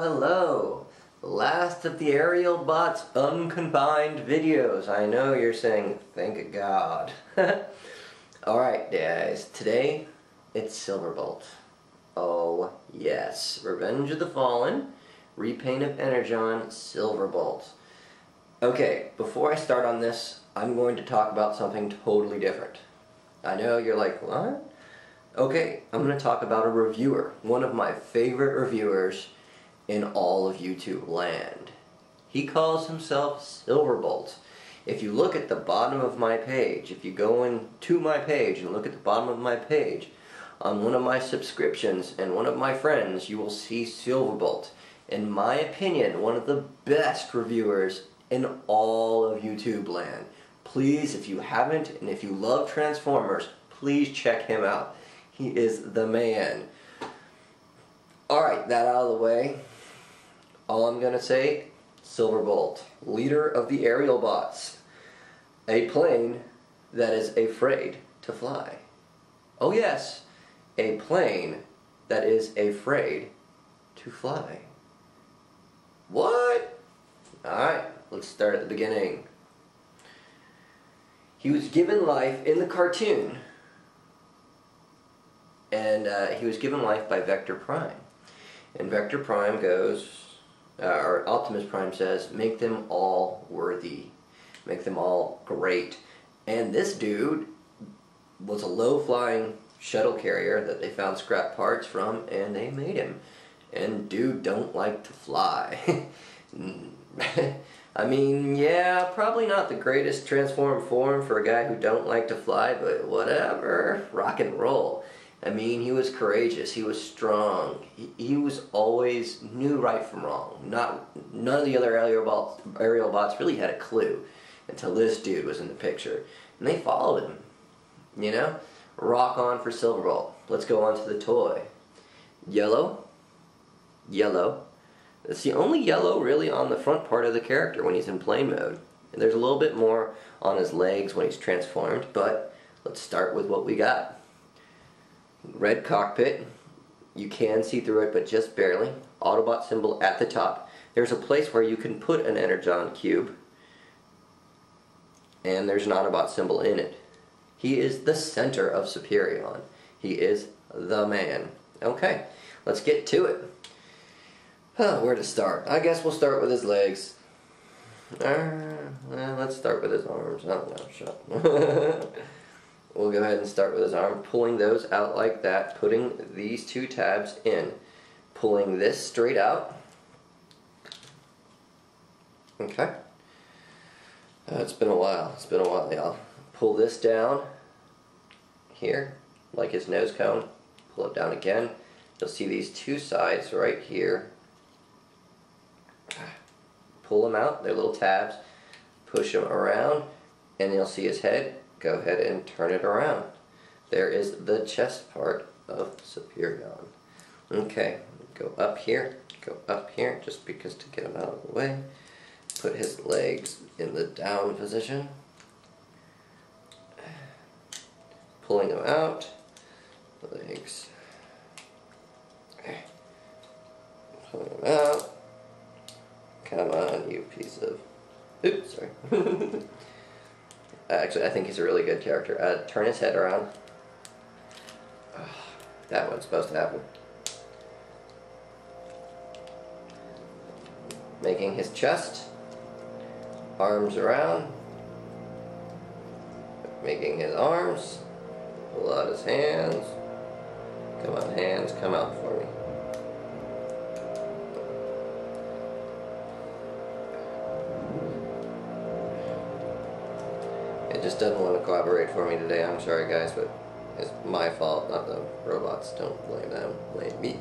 Hello! Last of the Aerial Bots uncombined videos. I know you're saying, thank God. Alright guys, today it's Silverbolt. Oh yes, Revenge of the Fallen, repaint of Energon, Silverbolt. Okay, before I start on this, I'm going to talk about something totally different. I know you're like, what? Okay, I'm going to talk about a reviewer, one of my favorite reviewers in all of YouTube land. He calls himself Silverbolt. If you look at the bottom of my page, if you go into my page and look at the bottom of my page, on one of my subscriptions and one of my friends, you will see Silverbolt. In my opinion, one of the best reviewers in all of YouTube land. Please, if you haven't, and if you love Transformers, please check him out. He is the man. Alright, that out of the way. All I'm gonna say, Silverbolt, leader of the aerial bots. A plane that is afraid to fly. Oh yes, a plane that is afraid to fly. What? Alright, let's start at the beginning. He was given life in the cartoon, and he was given life by Vector Prime. And Vector Prime goes, or Optimus Prime says, make them all worthy. Make them all great. And this dude was a low-flying shuttle carrier that they found scrap parts from, and they made him. And dude don't like to fly. I mean, yeah, probably not the greatest transformed form for a guy who don't like to fly, but whatever. Rock and roll. I mean, he was courageous, he was strong, he was always knew right from wrong. None of the other aerial bots really had a clue until this dude was in the picture. And they followed him, you know? Rock on for Silverbolt. Let's go on to the toy. Yellow. Yellow. It's the only yellow really on the front part of the character when he's in plane mode. And there's a little bit more on his legs when he's transformed, but let's start with what we got. Red cockpit, you can see through it but just barely. Autobot symbol at the top. There's a place where you can put an Energon cube, and there's an Autobot symbol in it. He is the center of Superion. He is the man. Okay, let's get to it. Where to start? I guess we'll start with his legs. Let's start with his arms. Oh no, shut up. We'll go ahead and start with his arm, pulling those out like that, putting these two tabs in, pulling this straight out. Okay. It's been a while, y'all. Pull this down here, like his nose cone. Pull it down again. You'll see these two sides right here. Pull them out, they're little tabs. Push them around, and you'll see his head. Go ahead and turn it around. There is the chest part of Superion. Okay, go up here, just because to get him out of the way. Put his legs in the down position. Pulling them out. Legs. Pulling them out. Come on, you piece of... Oops, sorry. Actually, I think he's a really good character. Turn his head around. That one's supposed to happen. Making his chest. Arms around. Making his arms. Pull out his hands. Come on, hands, come out for me. It just doesn't want to cooperate for me today. I'm sorry guys, but it's my fault, not the robots. Don't blame them, blame me.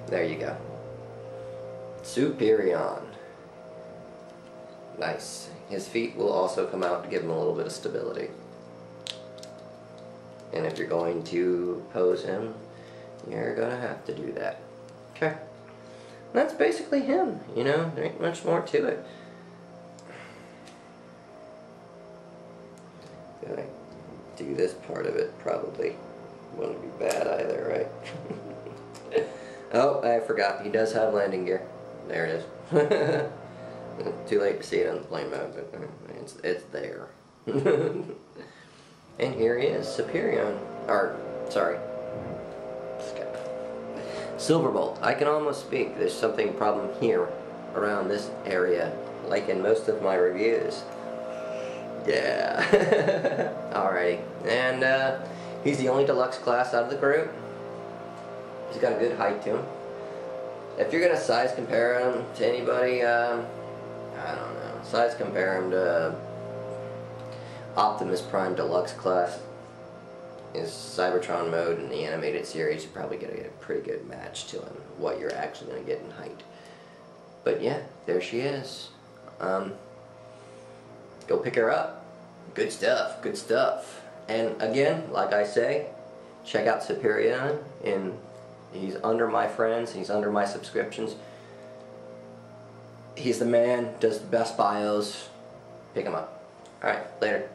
There you go. Superion. Nice. His feet will also come out to give him a little bit of stability. And if you're going to pose him, you're going to have to do that. Okay. That's basically him, you know, there ain't much more to it. Gonna do this part of it, probably wouldn't be bad either, right? Oh, I forgot. He does have landing gear. There it is. Too late to see it on the plane mode, but it's there. And here he is, Superion. Or, sorry. Silverbolt. I can almost speak. There's something problem here around this area, like in most of my reviews. Yeah. Alrighty. And he's the only deluxe class out of the group. He's got a good height to him. If you're gonna size compare him to anybody, I don't know. Size compare him to Optimus Prime Deluxe class. His Cybertron mode in the animated series, you're probably gonna get a pretty good match to him. What you're actually gonna get in height. But yeah, there she is. Go pick her up. Good stuff. Good stuff. And again, like I say, check out Superion. He's under my friends. He's under my subscriptions. He's the man. Does the best bios. Pick him up. All right. Later.